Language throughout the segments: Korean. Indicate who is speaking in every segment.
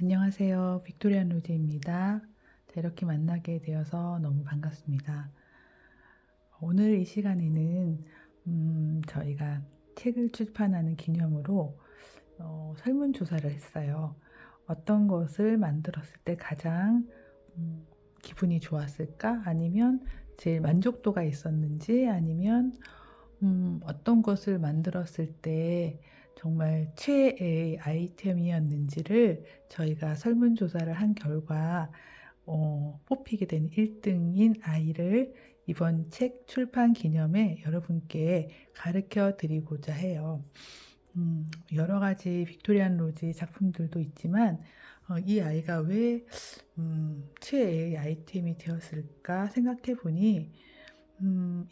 Speaker 1: 안녕하세요. 빅토리안 로즈입니다. 이렇게 만나게 되어서 너무 반갑습니다. 오늘 이 시간에는 저희가 책을 출판하는 기념으로 설문조사를 했어요. 어떤 것을 만들었을 때 가장 기분이 좋았을까? 아니면 제일 만족도가 있었는지, 아니면 어떤 것을 만들었을 때 정말 최애의 아이템이었는지를 저희가 설문조사를 한 결과 뽑히게 된 1등인 아이를 이번 책 출판 기념에 여러분께 가르쳐 드리고자 해요. 여러 가지 빅토리안 로즈 작품들도 있지만 이 아이가 왜 최애의 아이템이 되었을까 생각해 보니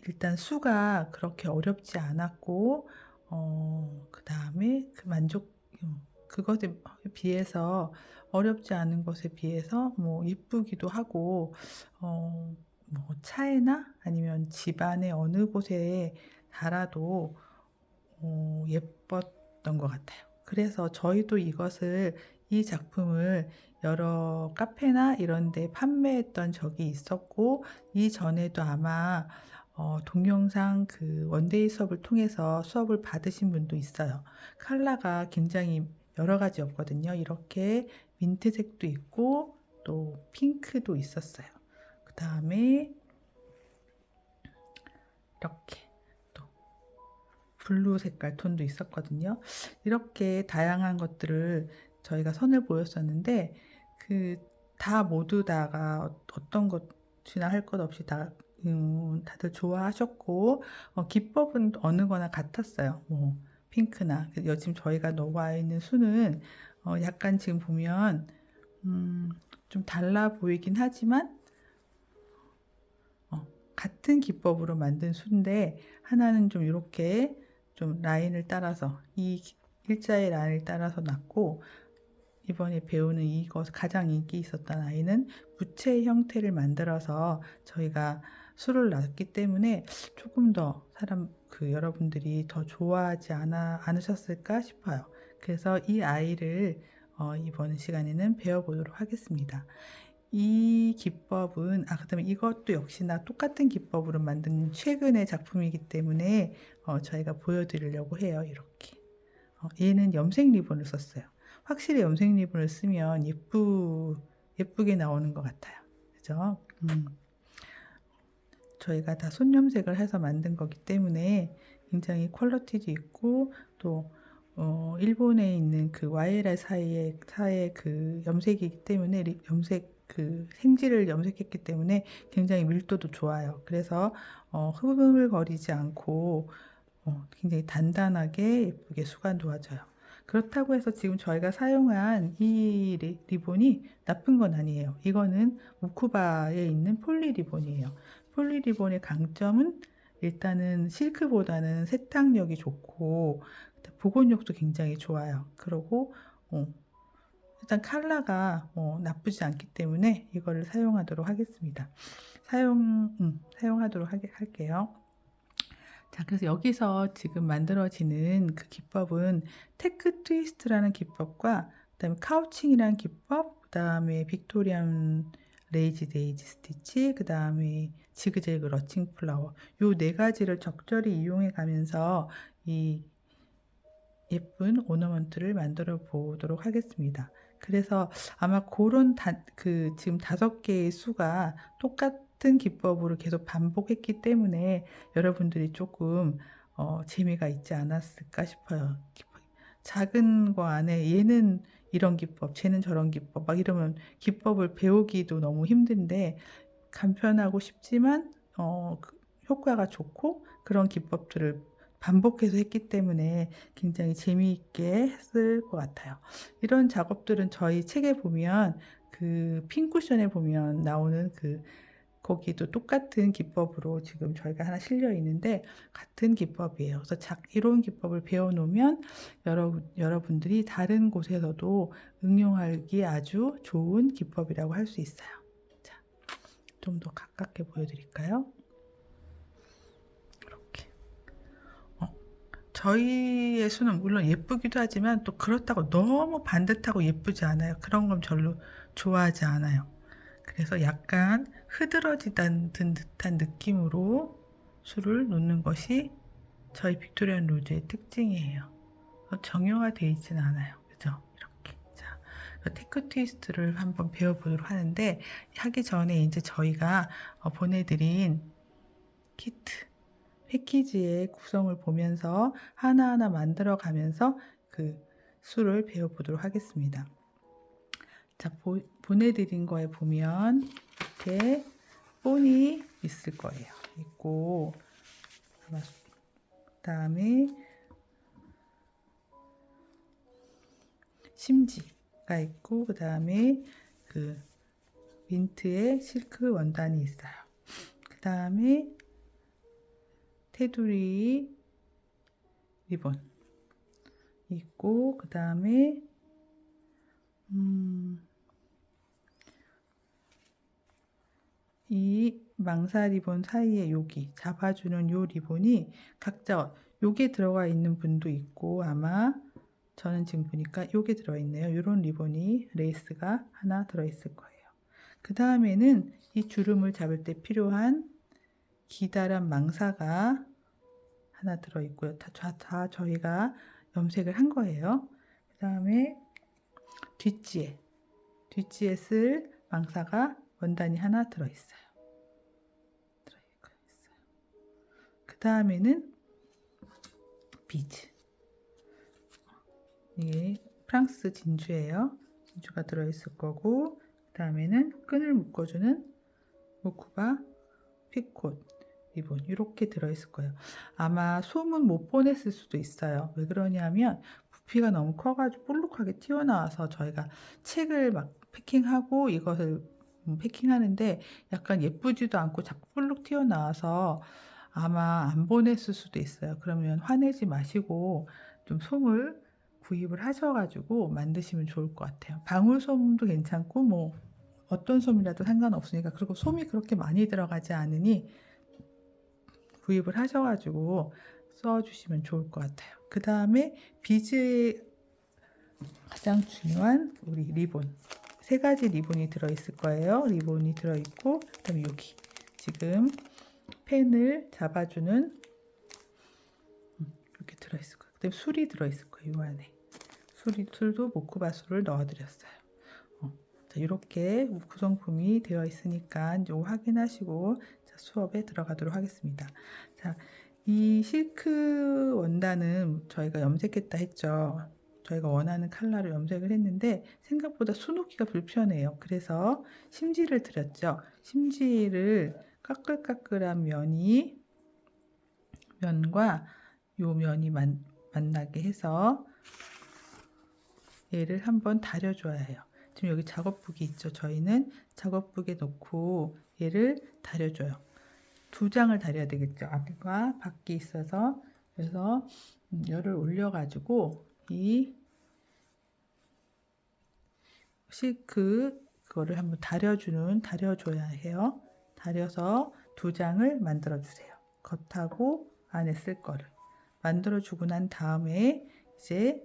Speaker 1: 일단 수가 그렇게 어렵지 않았고 그다음에 그것에 비해서 어렵지 않은 것에 비해서 뭐 예쁘기도 하고 뭐 차에나 아니면 집안의 어느 곳에 달아도 예뻤던 것 같아요. 그래서 저희도 이 작품을 여러 카페나 이런 데 판매했던 적이 있었고, 이전에도 아마 동영상 그 원데이 수업을 통해서 수업을 받으신 분도 있어요. 컬러가 굉장히 여러 가지였거든요. 이렇게 민트색도 있고 또 핑크도 있었어요. 그 다음에 이렇게 또 블루 색깔 톤도 있었거든요. 이렇게 다양한 것들을 저희가 선을 보였었는데 다 모두 다가 어떤 것이나 할 것 없이 다들 좋아하셨고 기법은 어느 거나 같았어요. 뭐 핑크나 지금 저희가 넣어와 있는 수는 약간 지금 보면 좀 달라 보이긴 하지만 같은 기법으로 만든 수인데 하나는 좀 이렇게 좀 라인을 따라서 이 일자의 라인을 따라서 났고, 이번에 배우는 이것 가장 인기 있었던 아이는 부채 형태를 만들어서 저희가 수를 놨기 때문에 조금 더 여러분들이 더 좋아하지 않으셨을까 싶어요. 그래서 이 아이를 이번 시간에는 배워보도록 하겠습니다. 이 기법은 그다음에 이것도 역시나 똑같은 기법으로 만든 최근의 작품이기 때문에 저희가 보여드리려고 해요. 이렇게 얘는 염색 리본을 썼어요. 확실히 염색 리본을 쓰면 예쁘게 나오는 것 같아요. 그죠? 저희가 다 손염색을 해서 만든 거기 때문에 굉장히 퀄리티도 있고, 또 일본에 있는 그 YLR 사이의 그 염색이기 때문에 생지를 염색했기 때문에 굉장히 밀도도 좋아요. 그래서 흐물거리지 않고 굉장히 단단하게 예쁘게 수간 도와줘요. 그렇다고 해서 지금 저희가 사용한 이 리본이 나쁜 건 아니에요. 이거는 모쿠바에 있는 폴리 리본이에요. 폴리 리본의 강점은 일단은 실크보다는 세탁력이 좋고 보건력도 굉장히 좋아요. 그리고 일단 컬러가 나쁘지 않기 때문에 이거를 사용하도록 하겠습니다. 사용하도록 할게요. 자, 그래서 여기서 지금 만들어지는 그 기법은 테크 트위스트라는 기법과 그다음에 카우칭이라는 기법, 그다음에 빅토리안 레이지 데이지 스티치, 그다음에 지그재그 러칭 플라워, 요 네 가지를 적절히 이용해 가면서 이 예쁜 오너먼트를 만들어 보도록 하겠습니다. 그래서 아마 지금 5개의 수가 똑같은 기법으로 계속 반복했기 때문에 여러분들이 조금 재미가 있지 않았을까 싶어요. 작은 거 안에 얘는 이런 기법, 쟤는 저런 기법, 막 이러면 기법을 배우기도 너무 힘든데, 간편하고 쉽지만 효과가 좋고 그런 기법들을 반복해서 했기 때문에 굉장히 재미있게 했을 것 같아요. 이런 작업들은 저희 책에 보면 그 핀쿠션에 보면 나오는 거기도 똑같은 기법으로 지금 저희가 하나 실려 있는데 같은 기법이에요. 그래서 이런 기법을 배워 놓으면 여러분들이 다른 곳에서도 응용하기 아주 좋은 기법이라고 할 수 있어요. 자, 좀 더 가깝게 보여드릴까요? 이렇게. 저희의 수는 물론 예쁘기도 하지만 또 그렇다고 너무 반듯하고 예쁘지 않아요. 그런 건 별로 좋아하지 않아요. 그래서 약간 흐드러지던 듯한 느낌으로 술을 놓는 것이 저희 빅토리안 로즈의 특징이에요. 정형화되어 있지는 않아요. 그죠? 이렇게. 자, 테크 트위스트를 한번 배워보도록 하는데, 하기 전에 이제 저희가 보내드린 키트, 패키지의 구성을 보면서 하나하나 만들어 가면서 그 술을 배워보도록 하겠습니다. 자, 보내드린 거에 보면 이렇게 본이 있을 거예요. 있고, 그 다음에 심지가 있고, 그 다음에 그 민트의 실크 원단이 있어요. 그 다음에 테두리 리본 있고, 그 다음에 이 망사 리본 사이에 여기 잡아주는 요 리본이 각자 요게 들어가 있는 분도 있고, 아마 저는 지금 보니까 요게 들어가 있네요. 요런 리본이 레이스가 하나 들어있을 거예요. 그 다음에는 이 주름을 잡을 때 필요한 기다란 망사가 하나 들어있고요. 다 저희가 염색을 한 거예요. 그 다음에 뒷지에 쓸 망사가 원단이 하나 들어있어요. 그 다음에는 비즈. 이게 프랑스 진주예요. 진주가 들어있을 거고, 그 다음에는 끈을 묶어주는 모쿠바 피콧 리본 이렇게 들어있을 거예요. 아마 솜은 못 보냈을 수도 있어요. 왜 그러냐면 부피가 너무 커가지고 볼록하게 튀어나와서 저희가 책을 막 패킹하고 이것을 패킹하는데 약간 예쁘지도 않고 자꾸 볼록 튀어나와서 아마 안 보냈을 수도 있어요. 그러면 화내지 마시고 좀 솜을 구입을 하셔가지고 만드시면 좋을 것 같아요. 방울솜도 괜찮고 뭐 어떤 솜이라도 상관없으니까. 그리고 솜이 그렇게 많이 들어가지 않으니 구입을 하셔가지고 써주시면 좋을 것 같아요. 그 다음에 비즈의 가장 중요한 우리 리본, 세 가지 리본이 들어있을 거예요. 리본이 들어있고, 그 다음에 여기 지금 펜을 잡아주는 이렇게 들어있을 거예요. 그 다음에 술이 들어있을 거예요. 이 안에 술도 모쿠바술을 넣어드렸어요. 자, 이렇게 구성품이 되어 있으니까 이제 확인하시고 자, 수업에 들어가도록 하겠습니다. 자, 이 실크 원단은 저희가 염색했다 했죠. 저희가 원하는 컬러를 염색을 했는데 생각보다 수놓기가 불편해요. 그래서 심지를 드렸죠. 심지를 까끌까끌한 면과 요 면이 만나게 해서 얘를 한번 다려줘야 해요. 지금 여기 작업북이 있죠. 저희는 작업북에 놓고 얘를 다려줘요. 두 장을 다려야 되겠죠. 앞과 밖이 있어서. 그래서 열을 올려가지고 이 그거를 한번 다려줘야 해요. 다려서 두 장을 만들어 주세요. 겉하고 안에 쓸 거를 만들어 주고 난 다음에 이제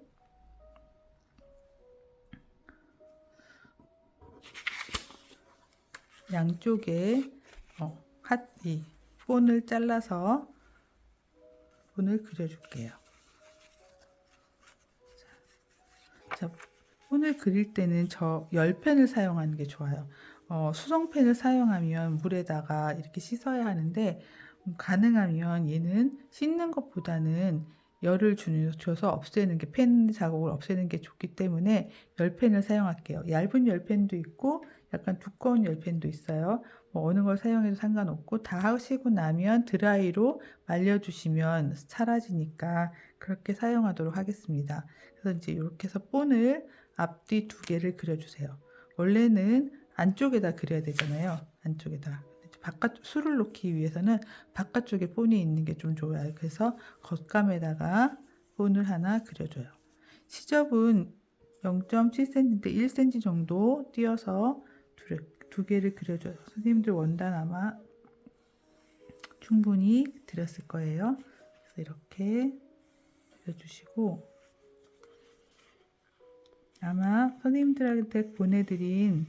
Speaker 1: 양쪽에 이 본을 잘라서 본을 그려줄게요. 자, 본을 그릴 때는 저 열펜을 사용하는 게 좋아요. 수성펜을 사용하면 물에다가 이렇게 씻어야 하는데 가능하면 얘는 씻는 것보다는 열을 줘서 없애는 게 펜 자국을 없애는 게 좋기 때문에 열펜을 사용할게요. 얇은 열펜도 있고 약간 두꺼운 열펜도 있어요. 뭐 어느 걸 사용해도 상관없고 다 하시고 나면 드라이로 말려주시면 사라지니까 그렇게 사용하도록 하겠습니다. 그래서 이제 이렇게 해서 본을 앞뒤 두 개를 그려주세요. 원래는 안쪽에다 그려야 되잖아요. 안쪽에다. 술을 놓기 위해서는 바깥쪽에 본이 있는 게 좀 좋아요. 그래서 겉감에다가 본을 하나 그려줘요. 시접은 0.7cm인데 1cm 정도 띄어서 두 개를 그려줘요. 선생님들 원단 아마 충분히 드렸을 거예요. 그래서 이렇게 그려주시고, 아마 선생님들한테 보내드린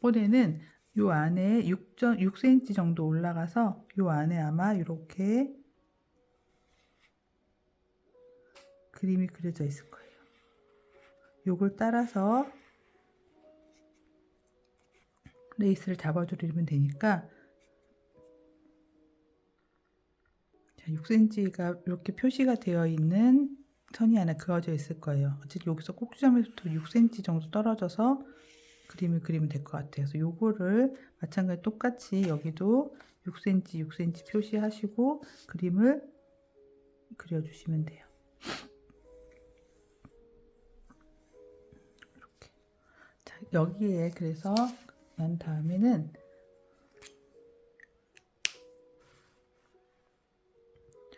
Speaker 1: 뽀대는 요 안에 6cm 정도 올라가서 요 안에 아마 이렇게 그림이 그려져 있을 거예요. 요걸 따라서 레이스를 잡아주면 되니까, 자, 6cm가 이렇게 표시가 되어 있는 선이 하나 그어져 있을 거예요. 어쨌든 여기서 꼭지점에서부터 6cm 정도 떨어져서 그림을 그리면 될 것 같아요. 그래서 요거를 마찬가지 똑같이 여기도 6cm, 6cm 표시하시고 그림을 그려주시면 돼요. 이렇게. 자, 여기에 그래서 난 다음에는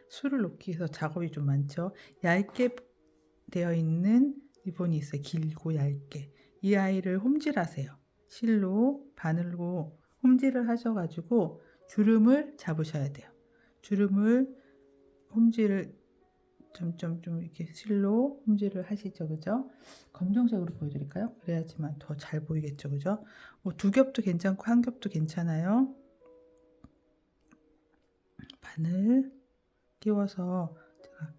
Speaker 1: 술을 놓기 위해서 작업이 좀 많죠. 얇게 되어 있는 리본이 있어요. 길고 얇게. 이 아이를 홈질하세요. 실로 바늘로 홈질을 하셔가지고 주름을 잡으셔야 돼요. 주름을 홈질을 좀 이렇게 실로 홈질을 하시죠, 그죠? 검정색으로 보여드릴까요? 그래야지만 더 잘 보이겠죠, 그죠? 뭐 2겹도 괜찮고 1겹도 괜찮아요. 바늘 끼워서 제가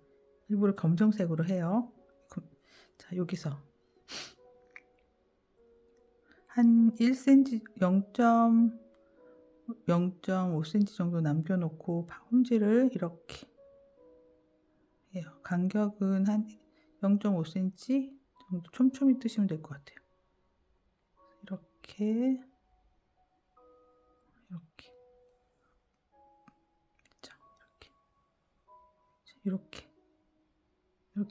Speaker 1: 일부러 검정색으로 해요. 자, 여기서 한 1cm, 0.5cm 정도 남겨놓고 홈질을 이렇게 해요. 간격은 한 0.5cm 정도 촘촘히 뜨시면 될 것 같아요. 이렇게 자, 이렇게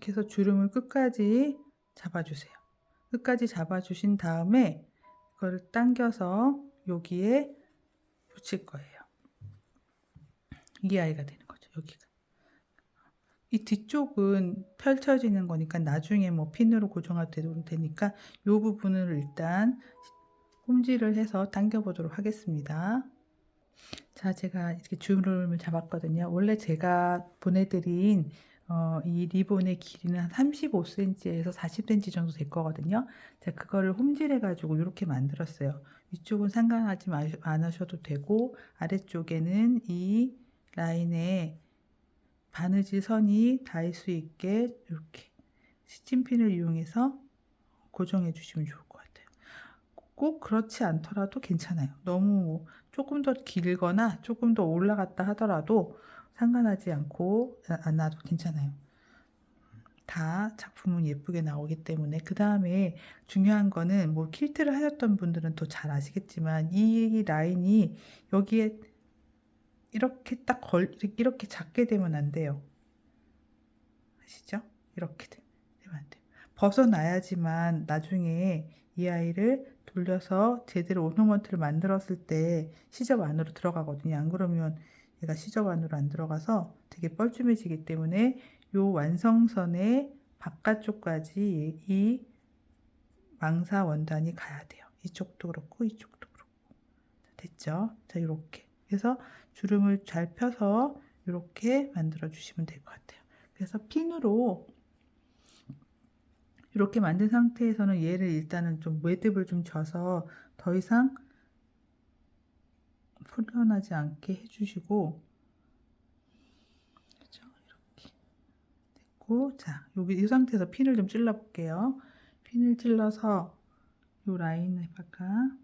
Speaker 1: 해서 주름을 끝까지 잡아주세요. 끝까지 잡아주신 다음에 이걸 당겨서 여기에 붙일 거예요. 이 아이가 되는 거죠. 여기가. 이 뒤쪽은 펼쳐지는 거니까 나중에 뭐 핀으로 고정해도 되니까 이 부분을 일단 홈질을 해서 당겨 보도록 하겠습니다. 자, 제가 이렇게 주름을 잡았거든요. 원래 제가 보내드린 이 리본의 길이는 한 35cm에서 40cm 정도 될 거거든요. 제가 그거를 홈질해 가지고 이렇게 만들었어요. 위쪽은 상관하지 않으셔도 되고, 아래쪽에는 이 라인에 바느질 선이 닿을 수 있게 이렇게 스팀핀을 이용해서 고정해 주시면 좋을 것 같아요. 꼭 그렇지 않더라도 괜찮아요. 너무 조금 더 길거나 조금 더 올라갔다 하더라도 상관하지 않아도 괜찮아요. 다 작품은 예쁘게 나오기 때문에. 그 다음에 중요한 거는 뭐 퀼트를 하셨던 분들은 또 잘 아시겠지만 이 라인이 여기에 이렇게 딱 이렇게 작게 되면 안 돼요. 아시죠? 이렇게 되면 안 돼요. 벗어나야지만 나중에 이 아이를 돌려서 제대로 오너먼트를 만들었을 때 시접 안으로 들어가거든요. 안 그러면 얘가 시접 안으로 안 들어가서 되게 뻘쭘해지기 때문에 요 완성선의 바깥쪽까지 이 망사 원단이 가야 돼요. 이쪽도 그렇고 이쪽도 그렇고. 됐죠? 자, 이렇게. 그래서 주름을 잘 펴서 이렇게 만들어 주시면 될 것 같아요. 그래서 핀으로 이렇게 만든 상태에서는 얘를 일단은 좀 매듭을 좀 줘서 더 이상 풀려나지 않게 해주시고, 그렇죠? 이렇게 됐고, 자, 여기 이 상태에서 핀을 좀 찔러 볼게요. 핀을 찔러서 이 라인에다가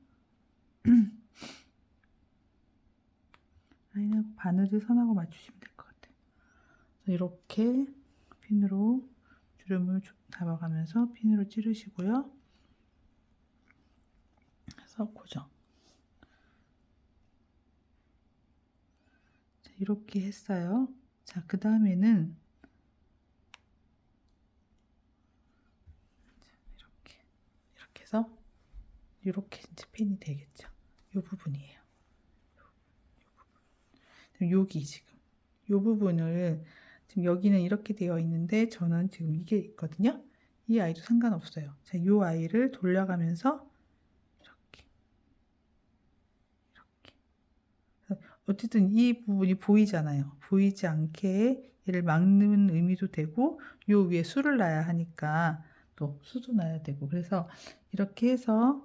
Speaker 1: 라인하고 바느질 선하고 맞추시면 될 것 같아요. 이렇게 핀으로 주름을 잡아가면서 핀으로 찌르시고요. 그래서 고정. 자, 이렇게 했어요. 자, 그 다음에는 이렇게 해서 이렇게 이제 핀이 되겠죠. 이 부분이에요. 여기 지금 이 부분을 지금 여기는 이렇게 되어 있는데 저는 지금 이게 있거든요. 이 아이도 상관없어요. 자, 이 아이를 돌려가면서 이렇게 어쨌든 이 부분이 보이잖아요. 보이지 않게 얘를 막는 의미도 되고 요 위에 수를 놔야 하니까 또 수도 놔야 되고 그래서 이렇게 해서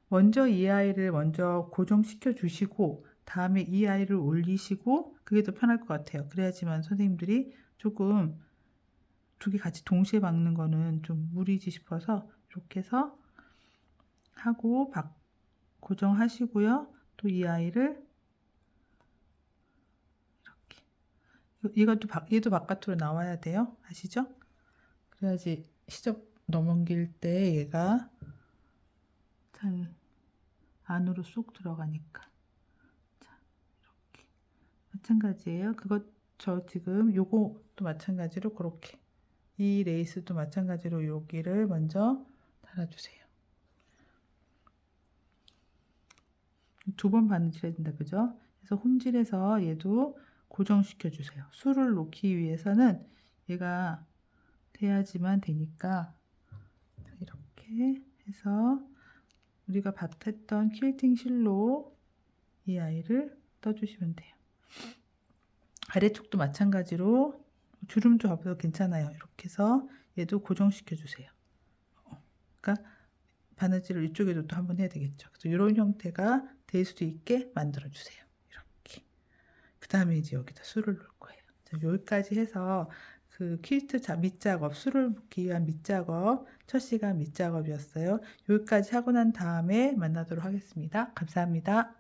Speaker 1: 먼저 이 아이를 먼저 고정시켜 주시고 다음에 이 아이를 올리시고 그게 더 편할 것 같아요. 그래야지만 선생님들이 조금 두 개 같이 동시에 박는 거는 좀 무리지 싶어서 이렇게 해서 하고 고정하시고요. 또 이 아이를 이것도 얘도 바깥으로 나와야 돼요. 아시죠? 그래야지 시접 넘길 때 얘가 잘 안으로 쏙 들어가니까. 자, 이렇게 마찬가지예요. 저 지금 요것도 마찬가지로 그렇게 이 레이스도 마찬가지로 여기를 먼저 달아주세요. 2번 바느질해야 된다, 그죠? 그래서 혼질해서 얘도 고정시켜 주세요. 수를 놓기 위해서는 얘가 돼야지만 되니까 이렇게 해서 우리가 봤던 퀼팅 실로 이 아이를 떠주시면 돼요. 아래쪽도 마찬가지로 주름 좀 잡아도 괜찮아요. 이렇게 해서 얘도 고정시켜 주세요. 그러니까 바느질을 이쪽에도 또 한번 해야 되겠죠. 그래서 이런 형태가 될 수 있게 만들어 주세요. 이렇게. 그 다음에 이제 여기다 수를 놓을 거예요. 자, 여기까지 해서 그 퀼트 밑작업, 수를 묶기 위한 밑작업, 첫 시간 밑작업이었어요. 여기까지 하고 난 다음에 만나도록 하겠습니다. 감사합니다.